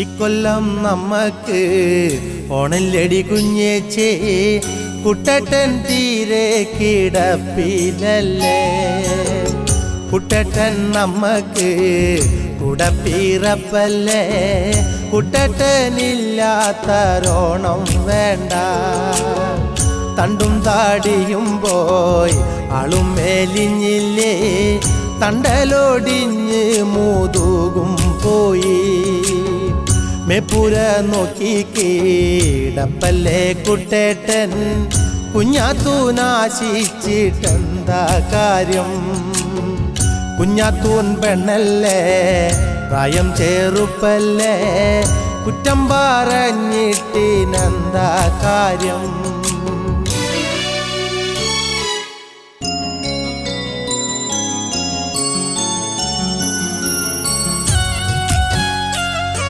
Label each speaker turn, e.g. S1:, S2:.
S1: ഇക്കൊല്ലം നമ്മക്ക് ഓണല്ലടി കുഞ്ഞേച്ചേ, കുട്ടട്ടൻ തീരെ കിടപ്പിലല്ലേ. കുട്ടട്ടൻ നമ്മക്ക് കുടപ്പിറപ്പല്ലേ, കുട്ടട്ടനില്ലാത്തരോണം വേണ്ട. തണ്ടും താടിയും പോയി ആളും മേലിഞ്ഞില്ലേ, തണ്ടലൊടിഞ്ഞ് മൂതുകും പോയി. മേപ്പുര നോക്കി കീടപ്പല്ലേ കുട്ടേട്ടൻ, കുഞ്ഞാത്തൂനാശിച്ചിട്ടെന്താ കാര്യം. കുഞ്ഞാത്തൂൻ പെണ്ണല്ലേ, പ്രായം ചെറുപ്പല്ലേ, കുറ്റം പറഞ്ഞിട്ടിനെന്താ കാര്യം.